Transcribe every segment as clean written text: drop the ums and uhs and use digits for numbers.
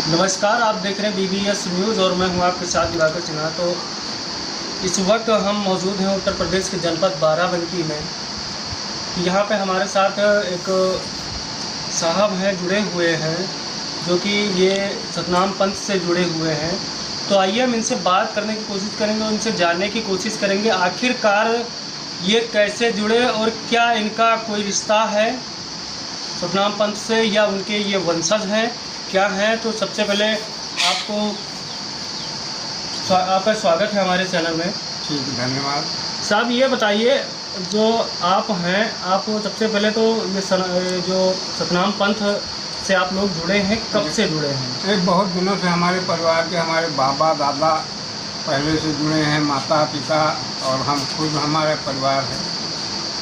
नमस्कार, आप देख रहे हैं BBS न्यूज़ और मैं हूं आपके साथ दिवाकर सिन्हा। तो इस वक्त हम मौजूद हैं उत्तर प्रदेश के जनपद बाराबंकी में। यहाँ पे हमारे साथ एक साहब हैं, जुड़े हुए हैं, जो कि ये सतनाम पंथ से जुड़े हुए हैं। तो आइए हम इनसे बात करने की कोशिश करेंगे और इनसे जानने की कोशिश करेंगे आखिरकार ये कैसे जुड़े और क्या इनका कोई रिश्ता है सतनाम पंथ से या उनके ये वंशज हैं, क्या है। तो सबसे पहले आपका स्वागत है हमारे चैनल में। ठीक है, धन्यवाद साहब। ये बताइए, जो आप हैं, आप सबसे पहले तो ये जो सतनाम पंथ से आप लोग जुड़े हैं, कब से जुड़े हैं? एक बहुत दिनों से हमारे परिवार के हमारे बाबा दादा पहले से जुड़े हैं, माता पिता और हम खुद, हमारे परिवार है,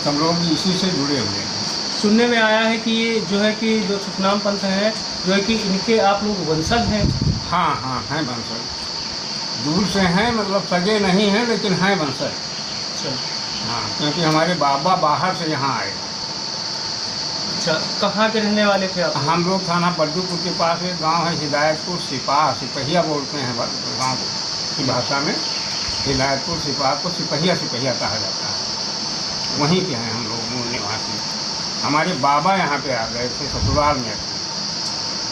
सब लोग इसी से जुड़े हुए हैं। सुनने में आया है कि ये जो है कि जो सतनाम पंथ है, जो है कि इनके आप लोग वंशज हैं। हाँ हाँ, हैं वंशज, दूर से हैं, मतलब सगे नहीं हैं लेकिन हैं वंशज। अच्छा। हाँ, क्योंकि हमारे बाबा बाहर से यहाँ आए। अच्छा, कहाँ के रहने वाले थे आप? हम लोग थाना बड्डूपुर के पास एक गांव है, हिदायतपुर सिपहिया बोलते हैं गांव की भाषा में। हिदायतपुर सिपाह को सिपहिया कहा जाता है। वहीं के हैं हम लोग, मूल निवासी। हमारे बाबा यहाँ पे आ गए थे ससुराल में।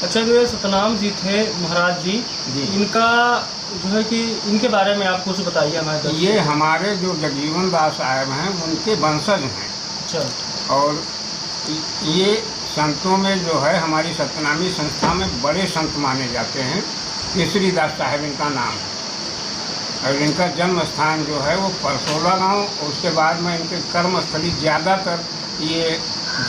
अच्छा, जो ये सतनाम जी थे महाराज जी, इनका जो है कि इनके बारे में आप कुछ बताइए हमारे। ये हमारे जो जगजीवन दास साहब हैं उनके वंशज हैं। अच्छा। और ये संतों में जो है हमारी सतनामी संस्था में बड़े संत माने जाते हैं। केसरी दास साहब इनका नाम है और इनका जन्म स्थान जो है वो परसोला गांव, और उसके बाद में इनके कर्मस्थली ज़्यादातर ये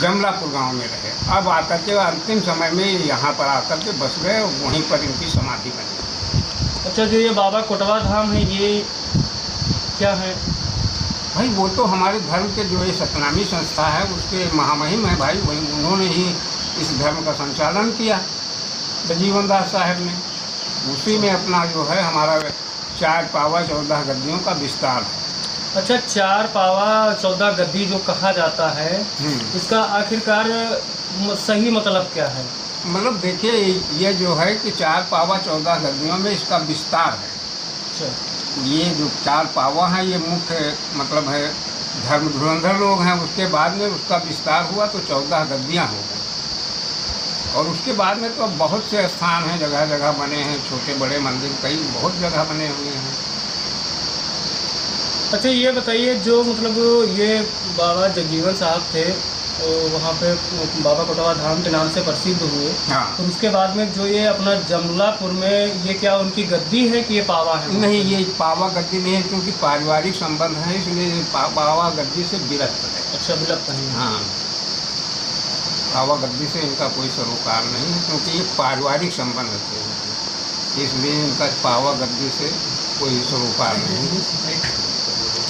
जमलापुर गांव में रहे। अब आकर के अंतिम समय में यहाँ पर आकर के बस गए और वहीं पर इनकी समाधि बनी। अच्छा, जो ये बाबा कोटवा धाम है, ये क्या है भाई? वो तो हमारे धर्म के जो ये सतनामी संस्था है उसके महामहिम है भाई। वही उन्होंने ही इस धर्म का संचालन किया, जगजीवन दास साहब ने। उसी में अपना जो है हमारा 4 पावा 14 गद्दियों का विस्तार है। अच्छा, 4 पावा 14 गद्दी जो कहा जाता है, इसका आखिरकार सही मतलब क्या है? मतलब देखिए, ये जो है कि 4 पावा 14 गद्दियों में इसका विस्तार है। अच्छा। ये जो 4 पावा हैं ये मुख्य मतलब है धर्म धुरंधर लोग हैं। उसके बाद में उसका विस्तार हुआ तो 14 गद्दियाँ हो गई। और उसके बाद में तो बहुत से स्थान हैं, जगह जगह बने हैं, छोटे बड़े मंदिर कई बहुत जगह बने हुए हैं। अच्छा, ये बताइए, जो मतलब ये बाबा जगजीवन साहब थे, तो वहाँ पे बाबा कोटवा धाम के नाम से प्रसिद्ध हुए। हाँ। तो उसके बाद में जो ये अपना जमलापुर में, ये क्या उनकी गद्दी है कि ये पावा है? नहीं, ये पावा गद्दी नहीं है, क्योंकि पारिवारिक संबंध है, इसलिए पावा गद्दी से विरक्त है। अच्छा, विलुप्त है। हाँ, पावा गद्दी से इनका कोई सरोकार नहीं है, क्योंकि ये पारिवारिक संबंध थे, इसलिए इनका पावा गद्दी से कोई सरोकार नहीं।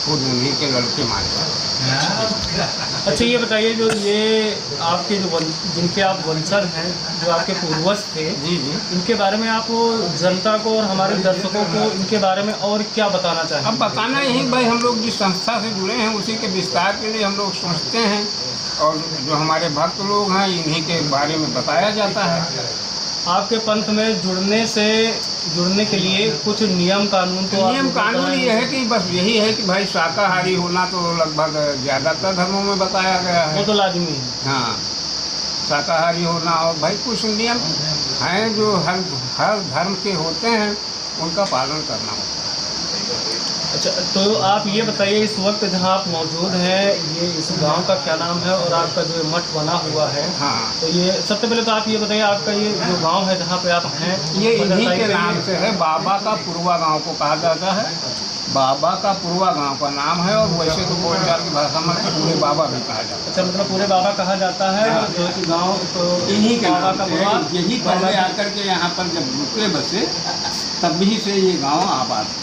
खुद उन्हीं के लड़के मारे। अच्छा, ये बताइए, जो ये आपके जो जिनके आप वंशज हैं, जो आपके पूर्वज थे, जी, इनके बारे में आप जनता को और हमारे दर्शकों को इनके बारे में और क्या बताना चाहेंगे? अब बताना यही भाई, हम लोग जिस संस्था से जुड़े हैं उसी के विस्तार के लिए हम लोग सोचते हैं, और जो हमारे भक्त लोग हैं इन्हीं के बारे में बताया जाता है। आपके पंथ में जुड़ने के लिए कुछ नियम कानून ये है कि बस यही है कि भाई शाकाहारी होना तो लगभग ज़्यादातर धर्मों में बताया गया है, वो तो लाजमी है। हाँ, शाकाहारी होना, और भाई कुछ नियम हैं जो हर धर्म के होते हैं, उनका पालन करना होता है। अच्छा, तो आप ये बताइए, इस वक्त जहाँ आप मौजूद हैं, ये इस गांव का क्या नाम है और आपका जो मठ बना हुआ है? हाँ, तो ये सबसे पहले तो आप ये बताइए, आपका ये जो गांव है जहाँ पे आप हैं, ये इन्हीं के नाम से है। बाबा का पुरवा गांव को कहा जाता है। बाबा का पुरवा गांव का नाम है, और वैसे तो बोलचाल की भाषा में पूरे बाबा भी कहा जाता है। अच्छा, मतलब पूरे बाबा कहा जाता है। जो कि गाँव तो इन्हीं के बाबा का पुरवा, यही पहले आकर के यहाँ पर जब रुके बसे, तभी से ये गाँव आबाद।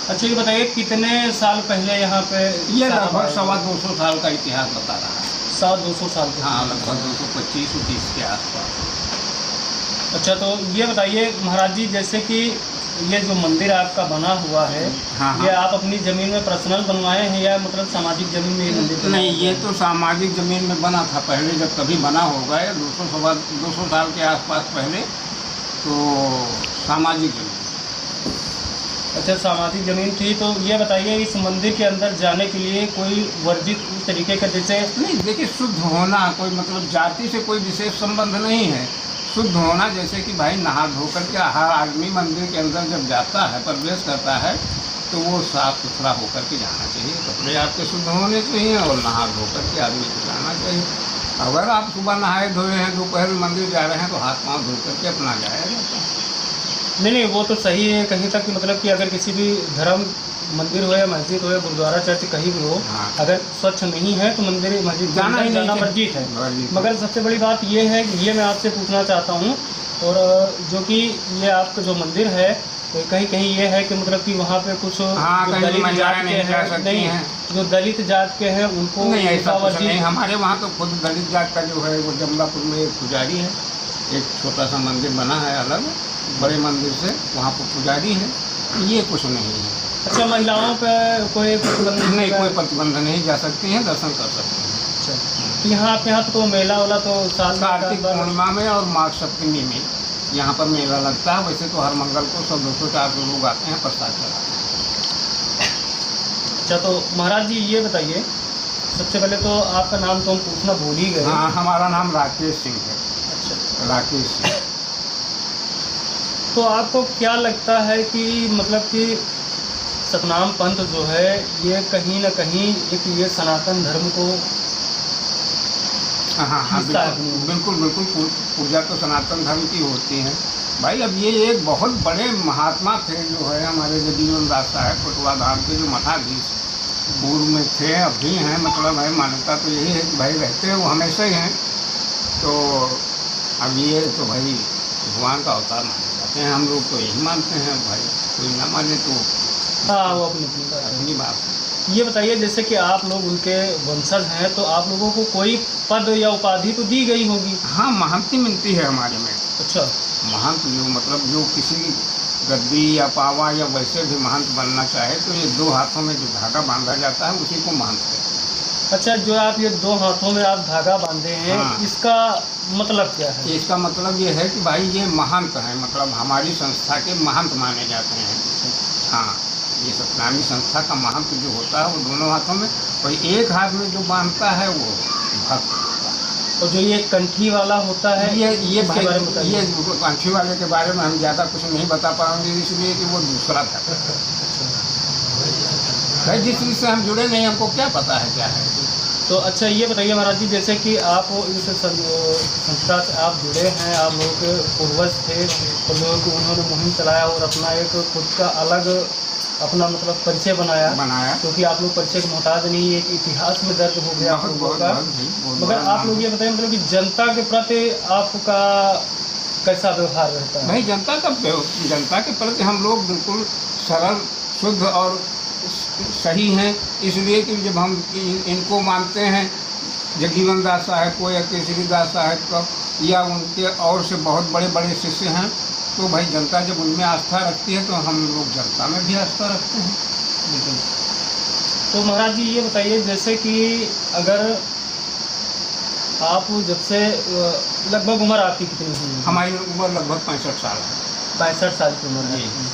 अच्छा, ये बताइए, कितने साल पहले यहाँ पे? ये लगभग 250 साल का इतिहास बता रहा है। 100-200 साल के? हाँ, लगभग 225-30 के आसपास। अच्छा, तो ये बताइए महाराज जी, जैसे कि ये जो मंदिर आपका बना हुआ है, हाँ, ये आप अपनी ज़मीन में पर्सनल बनवाए हैं या मतलब सामाजिक ज़मीन में ये मंदिर? नहीं, ये तो सामाजिक ज़मीन में बना था पहले, जब कभी बना होगा 200 साल के आसपास पहले तो सामाजिक जमीन। अच्छा, सामाजिक ज़मीन थी। तो ये बताइए, इस मंदिर के अंदर जाने के लिए कोई वर्जित तरीके का, जैसे नहीं, देखिए, शुद्ध होना, कोई मतलब जाति से कोई विशेष संबंध नहीं है। शुद्ध होना जैसे कि भाई नहा धो करके हर आदमी मंदिर के अंदर जब जाता है, प्रवेश करता है, तो वो साफ सुथरा होकर के जाना चाहिए। कपड़े आपके शुद्ध होने चाहिए और नहा धो करके आदमी को जाना चाहिए। अगर आप सुबह नहाए धोए हैं, दोपहर में मंदिर जा रहे हैं, तो हाथ पाँव धो करके अपना जाया जाता है। नहीं, वो तो सही है कहीं तक कि मतलब कि अगर किसी भी धर्म मंदिर हो या मस्जिद हो या गुरुद्वारा चर्च कहीं भी हो, हाँ। अगर स्वच्छ नहीं है तो मंदिर मस्जिद जाना ही नहीं चाहिए। वर्जित है। वर्जित। मगर सबसे बड़ी बात ये है कि ये मैं आपसे पूछना चाहता हूँ, और जो कि ये आपका जो मंदिर है, तो कहीं कहीं ये है कि मतलब कि वहाँ पे कुछ हाँ, जो कहीं दलित महिलाएं जात के नहीं जा हैं, सकती नहीं, हैं। जो दलित जात के हैं उनको नहीं, ऐसा कुछ वर्जित- नहीं। हमारे वहाँ तो खुद दलित जात का जो है वो जमलापुर में एक पुजारी है, एक छोटा सा मंदिर बना है अलग, बड़े मंदिर से, वहाँ पर पुजारी है। ये कुछ नहीं है। अच्छा, महिलाओं पे कोई प्रतिबंध नहीं, कोई प्रतिबंध नहीं, जा सकती हैं, दर्शन कर सकती हैं। अच्छा, तो यहाँ आपके यहाँ तो मेला वाला तो साल में कार्तिक एक बार- पूर्णिमा में और माघ सप्तमी में यहाँ पर मेला लगता है। वैसे तो हर मंगल को 100-200-400 लोग आते हैं प्रसाद चढ़ाते हैं। अच्छा, तो महाराज जी ये बताइए, सबसे पहले तो आपका नाम तो हम पूछना भूल ही गए। हाँ, हमारा नाम राकेश सिंह है। अच्छा, राकेश सिंह। तो आपको क्या लगता है कि मतलब कि सतनाम पंथ जो है ये कहीं ना कहीं एक ये सनातन धर्म को हाँ, हिस्सा है? बिल्कुल बिल्कुल। पूजा तो सनातन धर्म की होती है भाई। अब ये एक बहुत बड़े महात्मा थे जो है हमारे जगजीवन दास साहब कोटवा धाम के जो मठाधीश पूर्व में थे, अभी हैं। मतलब है, मान्यता तो यही है कि भाई रहते हैं वो हमेशा ही हैं। तो अब ये तो भाई भगवान का अवतार माने जाते हैं। हम लोग तो यही मानते हैं भाई, कोई ना माने तो हाँ, वो अपनी अपनी बात है। अपनी बात है। ये बताइए, जैसे कि आप लोग उनके वंशज हैं, तो आप लोगों को कोई पद या उपाधि तो दी गई होगी? हाँ, महंती मिलती है हमारे में। अच्छा, महंत जो मतलब जो किसी गद्दी या पावा या वैसे भी महंत बनना चाहे तो ये 2 हाथों में जो धागा बांधा जाता है उसी को महंत कहते हैं। अच्छा, जो आप ये 2 हाथों में आप धागा बांधे हैं, हाँ। इसका मतलब क्या है? इसका मतलब ये है कि भाई ये महंत हैं, मतलब हमारी संस्था के महंत माने जाते हैं। हाँ, ये सतनामी संस्था का महंत जो होता है वो दोनों हाथों में, और एक हाथ में जो बांधता है वो भक्त। और जो ये कंठी वाला होता है, ये इसके भाई, बारे में बताइए। ये कंठी वाले के बारे में हम ज़्यादा कुछ नहीं बता पाएंगे, इसलिए कि वो दूसरा था भाई। जिस चीज़ से हम जुड़े नहीं, हमको क्या पता है क्या है। तो अच्छा, ये बताइए महाराज जी, जैसे कि आप इस संस्था से आप जुड़े हैं, आप लोगों के पूर्वज थे और लोगों को उन्होंने मुहिम चलाया और अपना एक खुद का अलग अपना मतलब परिचय बनाया, क्योंकि आप लोग परिचय के मोहताज नहीं, एक इतिहास में दर्ज हो गया आप लोगों का। मगर आप लोग ये बताइए, मतलब कि जनता के प्रति आपका कैसा व्यवहार रहता है? भाई, जनता के प्रति हम लोग बिल्कुल सरल, शुद्ध और सही हैं। इसलिए कि जब हम इनको मानते हैं, जगजीवन दास साहब को या केसरी दास साहब को, या उनके और से बहुत बड़े बड़े शिष्य हैं, तो भाई जनता जब उनमें आस्था रखती है तो हम लोग जनता में भी आस्था रखते हैं। बिल्कुल। तो महाराज जी ये बताइए, जैसे कि अगर आप जब से लगभग उम्र आपकी कितनी हुई है? हमारी उम्र लगभग 65 साल है। 65 साल की उम्र है। जी।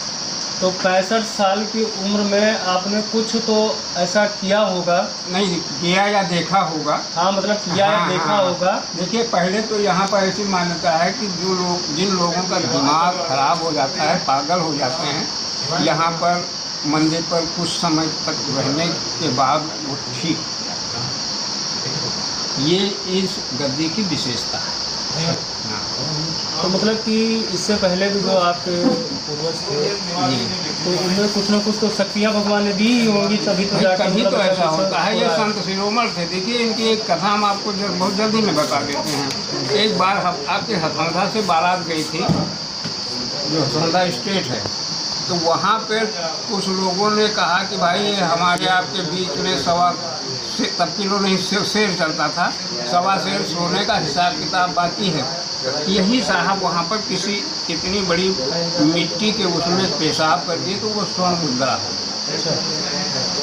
तो 65 साल की उम्र में आपने कुछ तो ऐसा किया होगा? नहीं किया या देखा होगा। हाँ, मतलब किया या देखा होगा। देखिए, पहले तो यहाँ पर ऐसी मान्यता है कि जिन लोगों का दिमाग खराब हो जाता है, पागल हो जाते हैं, यहाँ पर मंदिर पर कुछ समय तक रहने के बाद वो ठीक हो जाता है। ये इस गद्दी की विशेषता है। हाँ। तो मतलब कि इससे पहले भी जो आपके पूर्वज थे, तो उनमें कुछ ना कुछ तो शक्तियाँ भगवान ने दी ही होंगी, तभी तो जाकर कभी तो मतलब ऐसा होता है। ये संत शिरोमणि थे। देखिए, इनकी एक कथा हम आपको बहुत जल्दी में बता देते हैं। एक बार आपके हथौंदा से बारात गई थी, जो हथौंदा स्टेट है, तो वहाँ पर कुछ लोगों ने कहा कि भाई हमारे आपके बीच में तब किलो नहीं शेर चलता था, 1.25 शेर सोने का हिसाब किताब बाकी है। यही साहब वहाँ पर किसी इतनी बड़ी मिट्टी के उसमें पेशाब कर दिए तो वो स्वर्ण मुद्रा हो गया।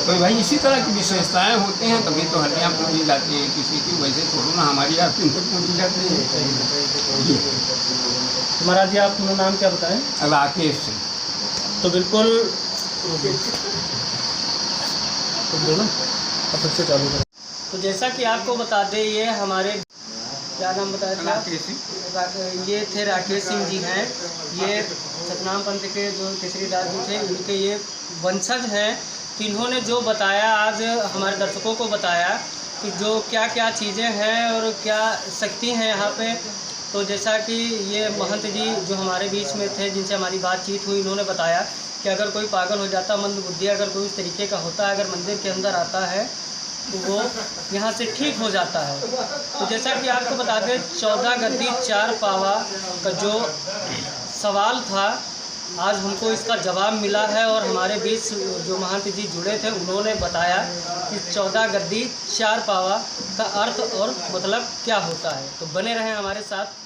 तो भाई इसी तरह की विशेषताएं होती हैं, तभी तो हड्डियाँ पूजी जाती हैं किसी की, वैसे थोड़ा ना हमारी आपकी पूजी जाती है। तो महाराज जी, आप अपना नाम क्या बताएं? राकेश सिंह। तो बिल्कुल दोनों अब से चालू करें। तो जैसा कि आपको बता दें, ये हमारे क्या नाम बताया था? राकेश सिंह। ये थे राकेश सिंह जी हैं। ये सतनाम पंथ के जो केसरी दास जी थे, इनके ये वंशज हैं। तो इन्होंने जो बताया, आज हमारे दर्शकों को बताया कि जो क्या क्या चीज़ें हैं और क्या शक्ति हैं यहाँ पे। तो जैसा कि ये महंत जी जो हमारे बीच में थे, जिनसे हमारी बातचीत हुई, इन्होंने बताया कि अगर कोई पागल हो जाता, मंदबुद्धि अगर कोई इस तरीके का होता है, अगर मंदिर के अंदर आता है तो वो यहाँ से ठीक हो जाता है। तो जैसा कि आपको बता दें, 14 गद्दी 4 पावा का जो सवाल था, आज हमको इसका जवाब मिला है। और हमारे बीच जो महंत जी जुड़े थे, उन्होंने बताया कि 14 गद्दी 4 पावा का अर्थ और मतलब क्या होता है। तो बने रहें हमारे साथ।